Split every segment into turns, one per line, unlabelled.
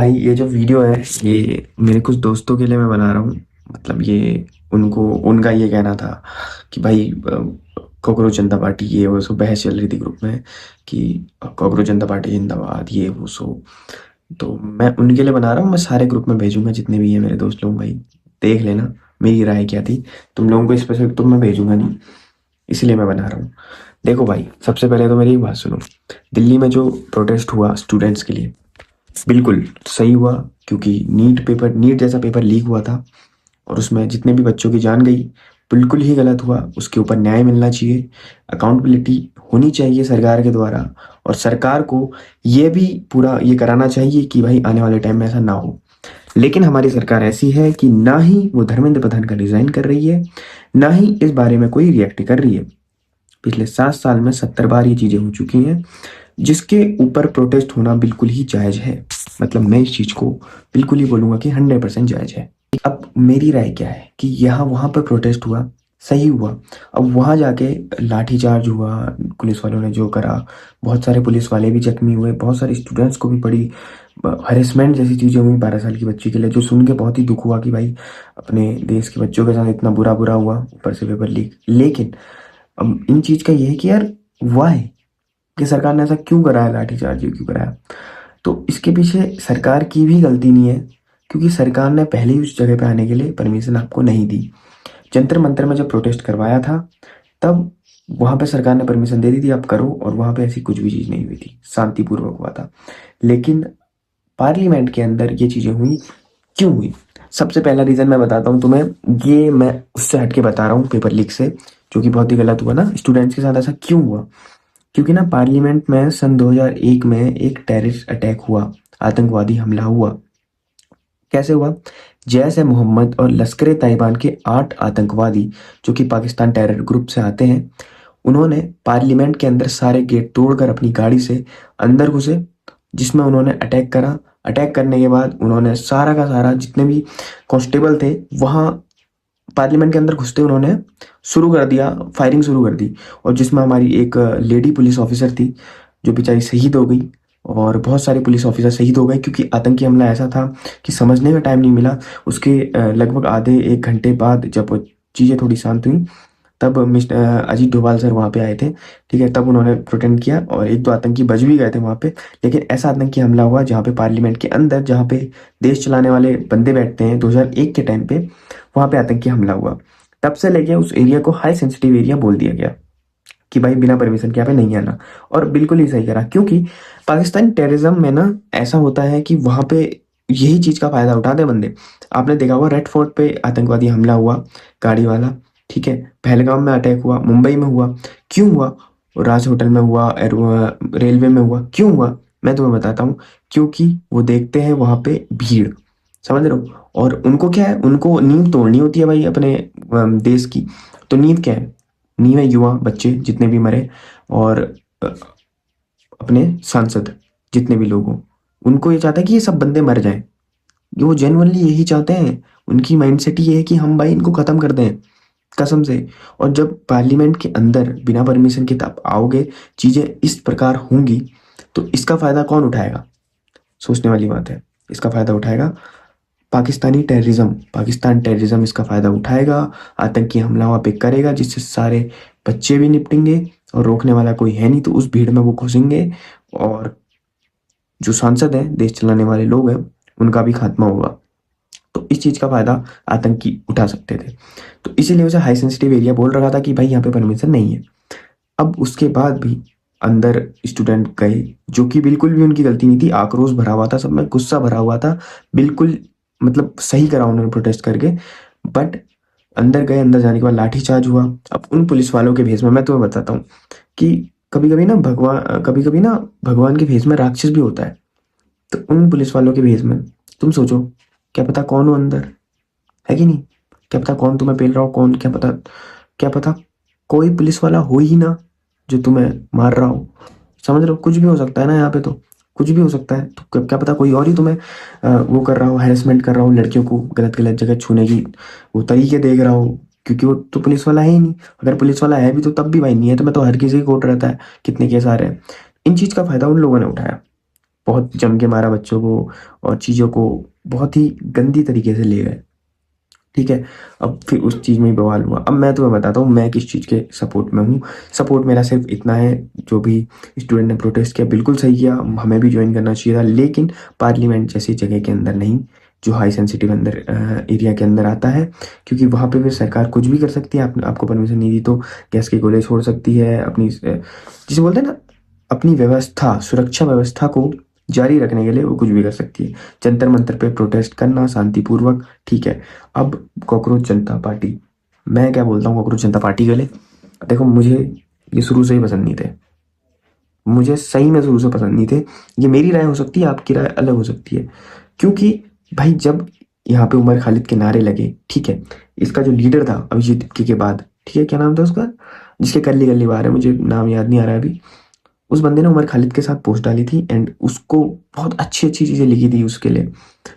भाई ये जो वीडियो है ये मेरे कुछ दोस्तों के लिए मैं बना रहा हूँ। मतलब ये उनको उनका ये कहना था कि भाई कॉकरोच जनता पार्टी ये वो सो बहस चल रही थी ग्रुप में कि कॉकरोच जनता पार्टी जिंदाबाद ये वो सो। तो मैं उनके लिए बना रहा हूँ। मैं सारे ग्रुप में भेजूंगा जितने भी हैं मेरे दोस्त लोग। भाई देख लेना मेरी राय क्या थी। तुम लोगों को स्पेसिफिक तो मैं भेजूंगा नहीं, इसलिए मैं बना रहा हूँ। देखो भाई, सबसे पहले तो मेरी एक बात सुनो। दिल्ली में जो प्रोटेस्ट हुआ स्टूडेंट्स के लिए, बिल्कुल सही हुआ। क्योंकि नीट जैसा पेपर लीक हुआ था और उसमें जितने भी बच्चों की जान गई, बिल्कुल ही गलत हुआ। उसके ऊपर न्याय मिलना चाहिए, अकाउंटेबिलिटी होनी चाहिए सरकार के द्वारा। और सरकार को ये भी पूरा ये कराना चाहिए कि भाई आने वाले टाइम में ऐसा ना हो। लेकिन हमारी सरकार ऐसी है कि ना ही वो धर्मेंद्र प्रधान का डिजाइन कर रही है, ना ही इस बारे में कोई रिएक्ट कर रही है। पिछले 7 साल में 70 बार ये चीजें हो चुकी हैं, जिसके ऊपर प्रोटेस्ट होना बिल्कुल ही जायज है। मतलब मैं इस चीज को बिल्कुल ही बोलूंगा कि 100% जायज है। अब मेरी राय क्या है कि यहाँ वहां पर प्रोटेस्ट हुआ, सही हुआ। अब वहां जाके लाठीचार्ज हुआ, पुलिस वालों ने जो करा, बहुत सारे पुलिस वाले भी जख्मी हुए, बहुत सारे स्टूडेंट्स को भी बड़ी हरेसमेंट जैसी चीजें हुई 12 साल की बच्ची के लिए, जो सुन के बहुत ही दुख हुआ कि भाई अपने देश के बच्चों के साथ इतना बुरा बुरा हुआ, ऊपर से पेपर लीक। लेकिन अब इन चीज का ये है कि यार वाई कि सरकार ने ऐसा क्यों कराया, लाठीचार्ज क्यों कराया। तो इसके पीछे सरकार की भी गलती नहीं है, क्योंकि सरकार ने पहले ही उस जगह पे आने के लिए परमिशन आपको नहीं दी। जंतर मंतर में जब प्रोटेस्ट करवाया था, तब वहां पे सरकार ने परमिशन दे दी थी आप करो, और वहां पे ऐसी कुछ भी चीज नहीं हुई थी, शांतिपूर्वक हुआ था। लेकिन पार्लियामेंट के अंदर ये चीजें हुई, क्यों हुई? सबसे पहला रीजन मैं बताता हूँ तुम्हें। ये मैं उससे हटके बता रहा हूँ, पेपर लीक से, जो कि बहुत ही गलत हुआ ना स्टूडेंट्स के साथ। ऐसा क्यों हुआ? क्योंकि ना पार्लियामेंट में सन 2001 में एक टेररिस्ट अटैक हुआ, आतंकवादी हमला हुआ। कैसे हुआ? जैश ए मोहम्मद और लश्कर ताइबान के 8 आतंकवादी, जो कि पाकिस्तान टेरर ग्रुप से आते हैं, उन्होंने पार्लियामेंट के अंदर सारे गेट तोड़कर अपनी गाड़ी से अंदर घुसे, जिसमें उन्होंने अटैक करा। अटैक करने के बाद उन्होंने सारा का सारा जितने भी कांस्टेबल थे वहां पार्लियामेंट के अंदर घुसते उन्होंने शुरू कर दिया, फायरिंग शुरू कर दी। और जिसमें हमारी एक लेडी पुलिस ऑफिसर थी, जो बेचारी शहीद हो गई। और बहुत सारे पुलिस ऑफिसर शहीद हो गए, क्योंकि आतंकी हमला ऐसा था कि समझने का टाइम नहीं मिला। उसके लगभग आधे 1 घंटे बाद जब चीज़ें थोड़ी शांत हुई, तब मिस्टर अजीत डोभाल सर वहाँ पे आए थे। ठीक है, तब उन्होंने प्रोटेस्ट किया और 1-2 आतंकी बच भी गए थे वहाँ पे। लेकिन ऐसा आतंकी हमला हुआ जहाँ पे पार्लियामेंट के अंदर, जहाँ पे देश चलाने वाले बंदे बैठते हैं 2001 के टाइम पे, वहाँ पे आतंकी हमला हुआ। तब से लेके उस एरिया को हाई सेंसिटिव एरिया बोल दिया गया कि भाई बिना परमिशन के यहाँ पे नहीं आना। और बिल्कुल ही सही करा, क्योंकि पाकिस्तान टेररिज्म में ना ऐसा होता है कि वहाँ पे यही चीज का फायदा उठाते हैं बंदे। आपने देखा होगा रेड फोर्ट पे आतंकवादी हमला हुआ, गाड़ी वाला। ठीक है, पहलगाम में अटैक हुआ, मुंबई में हुआ। क्यों हुआ? राज होटल में हुआ, रेलवे में हुआ। क्यों हुआ? मैं तुम्हें बताता हूँ। क्योंकि वो देखते हैं वहां पे भीड़, समझ रहे हो? और उनको क्या है, उनको नींव तोड़नी होती है भाई अपने देश की। तो नींव क्या है? नींव है युवा बच्चे जितने भी मरे, और अ, अपने सांसद जितने भी लोग हों। उनको ये चाहता है कि ये सब बंदे मर जाएं। ये वो जेनुअनली यही चाहते हैं। उनकी माइंडसेट ये है कि हम भाई इनको खत्म कर दें, कसम से। और जब पार्लियामेंट के अंदर बिना परमिशन के तब आओगे, चीजें इस प्रकार होंगी, तो इसका फायदा कौन उठाएगा? सोचने वाली बात है। इसका फायदा उठाएगा पाकिस्तान टेररिज्म इसका फायदा उठाएगा। आतंकी हमला वहां पे करेगा, जिससे सारे बच्चे भी निपटेंगे, और रोकने वाला कोई है नहीं, तो उस भीड़ में वो घुसेंगे। और जो सांसद हैं, देश चलाने वाले लोग हैं, उनका भी खात्मा होगा। तो इस चीज का फायदा आतंकी उठा सकते थे। तो इसीलिए उसे हाई सेंसिटिव एरिया बोल रहा था कि भाई यहाँ पे परमिशन नहीं है। अब उसके बाद भी अंदर स्टूडेंट गए, जो कि बिल्कुल भी उनकी गलती नहीं थी। आक्रोश भरा हुआ था, सब में गुस्सा भरा हुआ था। बिल्कुल मतलब सही करा उन्होंने प्रोटेस्ट करके। बट अंदर गए, अंदर जाने के बाद लाठीचार्ज हुआ। अब उन पुलिस वालों के भेष में मैं तुम्हें बताता हूँ कि कभी कभी ना भगवान के भेष में राक्षस भी होता है। तो उन पुलिस वालों के भेष में तुम सोचो, क्या पता कौन हो अंदर, है कि नहीं? क्या पता कौन तुम्हें पेल रहा हो, कौन, क्या पता कोई पुलिस वाला हो ही ना जो तुम्हें मार रहा हो। समझ रहे हो? कुछ भी हो सकता है ना यहाँ पे, तो कुछ भी हो सकता है। तो क्या पता कोई और ही तुम्हें वो कर रहा हो, हैरेसमेंट कर रहा हो, लड़कियों को गलत गलत जगह छूने की वो तरीके देख रहा हो, क्योंकि वो तो पुलिस वाला है ही नहीं। अगर पुलिस वाला है भी तो तब भी भाई, नहीं है तो मैं तो हर किसी की कोर्ट रहता है, कितने केस आ रहे हैं। इन चीज का फायदा उन लोगों ने उठाया, बहुत जम के मारा बच्चों को और चीज़ों को बहुत ही गंदी तरीके से ले गए। ठीक है, अब फिर उस चीज़ में ही बवाल हुआ। अब मैं तुम्हें बताता हूँ मैं किस चीज़ के सपोर्ट में हूँ। सपोर्ट मेरा सिर्फ इतना है, जो भी स्टूडेंट ने प्रोटेस्ट किया बिल्कुल सही किया, हमें भी ज्वाइन करना चाहिए था, लेकिन पार्लियामेंट जैसी जगह के अंदर नहीं, जो हाई सेंसिटिव अंदर एरिया के अंदर आता है, क्योंकि वहाँ पे फिर सरकार कुछ भी कर सकती है। आपको परमिशन नहीं दी तो गैस के गोले छोड़ सकती है, अपनी जिसे बोलते हैं ना, अपनी व्यवस्था, सुरक्षा व्यवस्था को जारी रखने के लिए वो कुछ भी कर सकती है। जंतर मंतर पे प्रोटेस्ट करना शांतिपूर्वक, ठीक है। अब कॉकरोच जनता पार्टी, मैं क्या बोलता हूँ कॉकरोच जनता पार्टी के लिए, देखो मुझे ये शुरू से ही पसंद नहीं थे, मुझे सही में शुरू से पसंद नहीं थे। ये मेरी राय हो सकती है, आपकी राय अलग हो सकती है, क्योंकि भाई जब यहाँ पे उमर खालिद के नारे लगे, ठीक है, इसका जो लीडर था अभिजीत दिप्की के बाद, ठीक है, क्या नाम था उसका, जिसके कल्ली गल्ली बार है, मुझे नाम याद नहीं आ रहा है अभी, उस बंदे ने उमर खालिद के साथ पोस्ट डाली थी एंड उसको बहुत अच्छी अच्छी चीज़ें लिखी थी उसके लिए,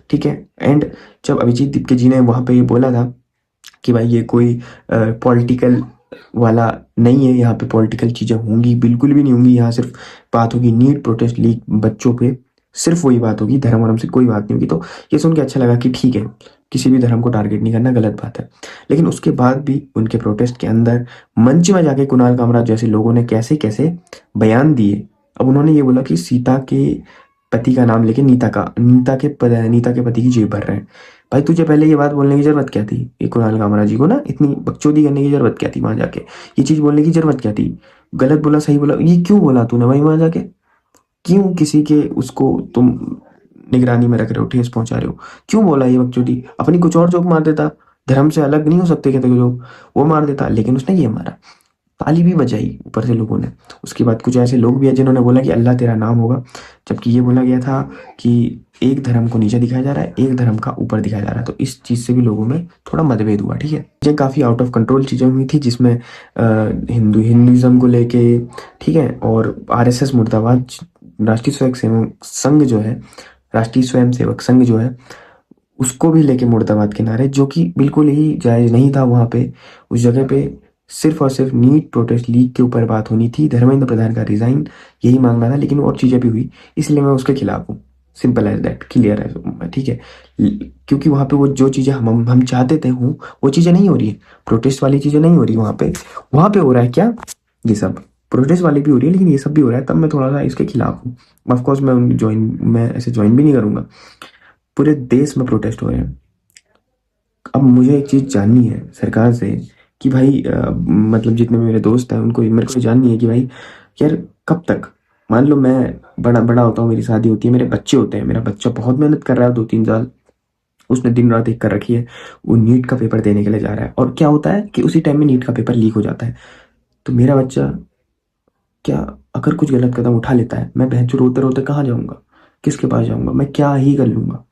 ठीक है। एंड जब अभिजीत दिप्के जी ने वहाँ पे ये बोला था कि भाई ये कोई पॉलिटिकल वाला नहीं है, यहाँ पे पॉलिटिकल चीज़ें होंगी बिल्कुल भी नहीं होंगी, यहाँ सिर्फ बात होगी नीट प्रोटेस्ट लीग बच्चों पे, सिर्फ वही बात होगी, धर्म वरम से कोई बात नहीं होगी। तो ये सुन के अच्छा लगा कि ठीक है, किसी भी धर्म को टारगेट नहीं करना गलत बात है। लेकिन उसके बाद भी उनके प्रोटेस्ट के अंदर मंच में जाके कुणाल कामराज जैसे लोगों ने कैसे कैसे बयान दिए। अब उन्होंने ये बोला कि सीता के पति का नाम लेके नीता के पति की जेब भर रहे हैं। भाई तुझे पहले ये बात बोलने की जरूरत क्या थी, ये कुणाल कामरा जी को ना इतनी बकचोदी करने की जरूरत क्या थी, वहां जाके ये चीज बोलने की जरूरत क्या थी, गलत बोला सही बोला, ये क्यों बोला तूने भाई वहां जाके, क्यों किसी के उसको तुम निगरानी में रख रहे हो, ठेस पहुंचा रहे हो, क्यों बोला ये बकचोदी, अपनी कुछ और जोक मार देता, धर्म से अलग नहीं हो सकते कहते लोग, वो मार देता, लेकिन उसने ये मारा, ताली भी बजाई ऊपर से लोगों ने। उसके बाद कुछ ऐसे लोग भी हैं जिन्होंने बोला कि अल्लाह तेरा नाम होगा, जबकि ये बोला गया था कि एक धर्म को नीचे दिखाया जा रहा है, एक धर्म का ऊपर दिखाया जा रहा है। तो इस चीज़ से भी लोगों में थोड़ा मतभेद हुआ, ठीक है। ये काफ़ी आउट ऑफ कंट्रोल चीज़ें हुई थी, जिसमें हिंदुइज्म को लेके, ठीक है, और आरएसएस मुर्दाबाद, राष्ट्रीय स्वयं सेवक संघ जो है, राष्ट्रीय स्वयं सेवक संघ जो है, उसको भी लेके मुर्दाबाद के नारे, जो कि बिल्कुल ही जायज नहीं था। वहां पे उस जगह पे सिर्फ और सिर्फ नीट प्रोटेस्ट लीग के ऊपर बात होनी थी, धर्मेंद्र प्रधान का रिजाइन यही मांगना था, लेकिन और चीजें भी हुई, इसलिए मैं उसके खिलाफ हूँ। सिंपल एज दैट, क्लियर है, ठीक है। क्योंकि वहां पे वो जो चीजें हम चाहते थे हूँ, वो चीजें नहीं हो रही है, प्रोटेस्ट वाली चीजें नहीं हो रही वहां पे हो रहा है क्या, ये सब प्रोटेस्ट वाली भी हो रही है, लेकिन ये सब भी हो रहा है, तब मैं थोड़ा सा इसके खिलाफ हूँ। ऑफकोर्स मैं ऐसे ज्वाइन भी नहीं करूंगा। पूरे देश में प्रोटेस्ट हो रहे हैं। अब मुझे एक चीज जाननी है सरकार से कि भाई मतलब जितने भी मेरे दोस्त हैं उनको मेरे को जाननी है कि भाई यार कब तक, मान लो मैं बड़ा बड़ा होता हूँ, मेरी शादी होती है, मेरे बच्चे होते हैं, मेरा बच्चा बहुत मेहनत कर रहा है 2-3 साल, उसने दिन रात एक कर रखी है, वो नीट का पेपर देने के लिए जा रहा है, और क्या होता है कि उसी टाइम में नीट का पेपर लीक हो जाता है। तो मेरा बच्चा क्या, अगर कुछ गलत कदम उठा लेता है, मैं बहन रोते रोते कहाँ जाऊंगा, किसके पास जाऊंगा, मैं क्या ही कर लूंगा।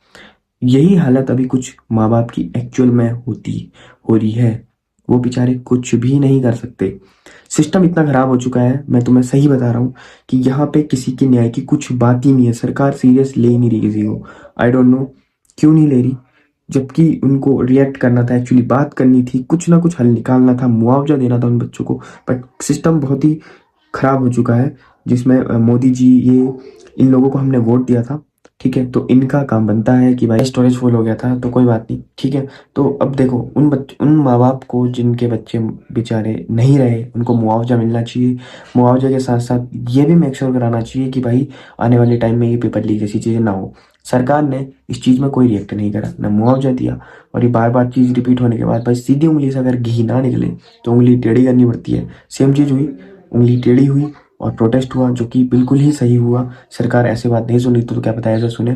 यही हालत अभी कुछ माँ बाप की एक्चुअल में हो रही है। वो बेचारे कुछ भी नहीं कर सकते, सिस्टम इतना खराब हो चुका है, मैं तुम्हें सही बता रहा हूँ कि यहाँ पे किसी के न्याय की कुछ बात ही नहीं है, सरकार सीरियस ले ही नहीं रही किसी को। आई डोंट नो क्यों नहीं ले रही, जबकि उनको रिएक्ट करना था, एक्चुअली बात करनी थी, कुछ ना कुछ हल निकालना था, मुआवजा देना था उन बच्चों को, बट सिस्टम बहुत ही खराब हो चुका है, जिसमें मोदी जी, ये इन लोगों को हमने वोट दिया था, ठीक है, तो इनका काम बनता है कि भाई स्टोरेज फुल हो गया था तो कोई बात नहीं, ठीक है। तो अब देखो उन माँ बाप को जिनके बच्चे बेचारे नहीं रहे, उनको मुआवजा मिलना चाहिए। मुआवजे के साथ साथ ये भी मेक श्योर कराना चाहिए कि भाई आने वाले टाइम में ये पेपर लीक जैसी चीज़ें ना हो। सरकार ने इस चीज़ में कोई रिएक्ट नहीं करा, ना मुआवजा दिया, और ये बार बार चीज़ रिपीट होने के बाद भाई सीधी उंगली से अगर घी ना निकले तो उंगली टेढ़ी करनी पड़ती है। सेम चीज़ हुई, उंगली टेढ़ी हुई और प्रोटेस्ट हुआ, जो कि बिल्कुल ही सही हुआ। सरकार ऐसे बात नहीं सुन रही तो क्या पता ऐसे सुने,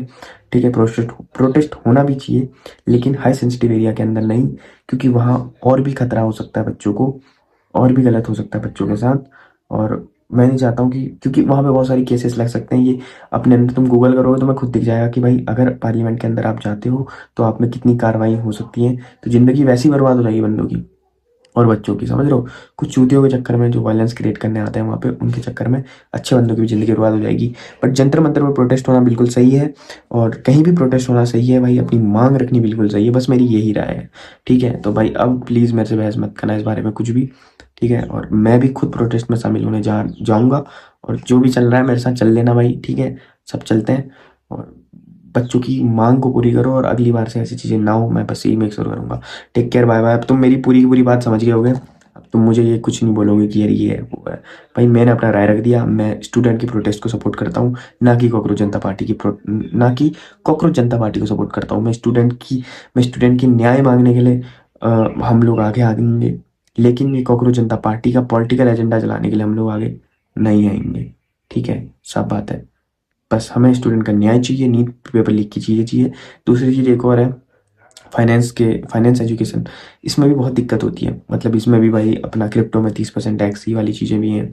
ठीक है। प्रोटेस्ट प्रोटेस्ट होना भी चाहिए, लेकिन हाई सेंसिटिव एरिया के अंदर नहीं, क्योंकि वहाँ और भी खतरा हो सकता है बच्चों को, और भी गलत हो सकता है बच्चों के साथ। और मैं नहीं चाहता हूँ कि, क्योंकि वहाँ पे बहुत सारी केसेस लग सकते हैं, ये अपने अंदर तुम गूगल करोगे तो मैं खुद दिख जाएगा कि भाई अगर पार्लियामेंट के अंदर आप जाते हो तो आप में कितनी कार्रवाई हो सकती है, तो जिंदगी वैसी बर्बाद हो जाएगी बंदों की और बच्चों की, समझ रहे हो। कुछ चूतियों के चक्कर में जो वायलेंस क्रिएट करने आते हैं वहाँ पे, उनके चक्कर में अच्छे बंदों की भी जिंदगी बर्बाद हो जाएगी। बट जंतर मंतर पर प्रोटेस्ट होना बिल्कुल सही है, और कहीं भी प्रोटेस्ट होना सही है भाई, अपनी मांग रखनी बिल्कुल सही है, बस मेरी यही राय है, ठीक है। तो भाई अब प्लीज़ मेरे से बहस मत करना इस बारे में कुछ भी, ठीक है। और मैं भी खुद प्रोटेस्ट में शामिल होने जाऊँगा, और जो भी चल रहा है मेरे साथ चल लेना भाई, ठीक है। सब चलते हैं और बच्चों की मांग को पूरी करो और अगली बार से ऐसी चीज़ें ना हो, मैं बस यही मेक श्योर करूँगा। Take care, bye bye. अब तुम मेरी पूरी की पूरी बात समझ गए होगे, अब तुम मुझे ये कुछ नहीं बोलोगे कि यार ये है वो है। भाई मैंने अपना राय रख दिया, मैं स्टूडेंट की प्रोटेस्ट को सपोर्ट करता हूँ, ना कि कॉकरोच जनता पार्टी को सपोर्ट करता हूँ। मैं स्टूडेंट की न्याय मांगने के लिए हम लोग आगे आएंगे, लेकिन ये कॉकरोच जनता पार्टी का पॉलिटिकल एजेंडा चलाने के लिए हम लोग आगे नहीं आएंगे। ठीक है, सब बात है। बस हमें स्टूडेंट का न्याय चाहिए, नीट पेपर लीक की चीज़ें चाहिए। दूसरी चीज़ एक और है, फाइनेंस एजुकेशन, इसमें भी बहुत दिक्कत होती है। मतलब इसमें भी भाई अपना क्रिप्टो में 30% टैक्स, ये वाली चीज़ें भी हैं।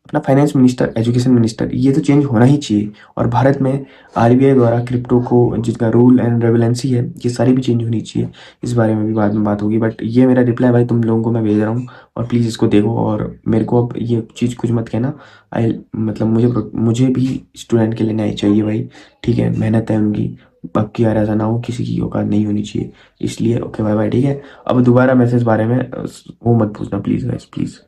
अपना फाइनेंस मिनिस्टर, एजुकेशन मिनिस्टर, ये तो चेंज होना ही चाहिए। और भारत में आरबीआई द्वारा क्रिप्टो को जिसका रूल एंड रेगुलेंसी है, ये सारी भी चेंज होनी चाहिए। इस बारे में भी बाद में बात होगी, बट ये मेरा रिप्लाई भाई तुम लोगों को मैं भेज रहा हूँ, और प्लीज़ इसको देखो। और मेरे को अब ये चीज़ कुछ मत कहना। आई मतलब मुझे भी स्टूडेंट के लिए न्याय चाहिए भाई। ठीक है, मेहनत है उनकी, अब की यार ऐसा ना हो, किसी की औकात नहीं होनी चाहिए। इसलिए ओके बाय बाय। ठीक है, अब दोबारा मैसेज बारे में वो मत पूछना प्लीज़ गाइस, प्लीज़।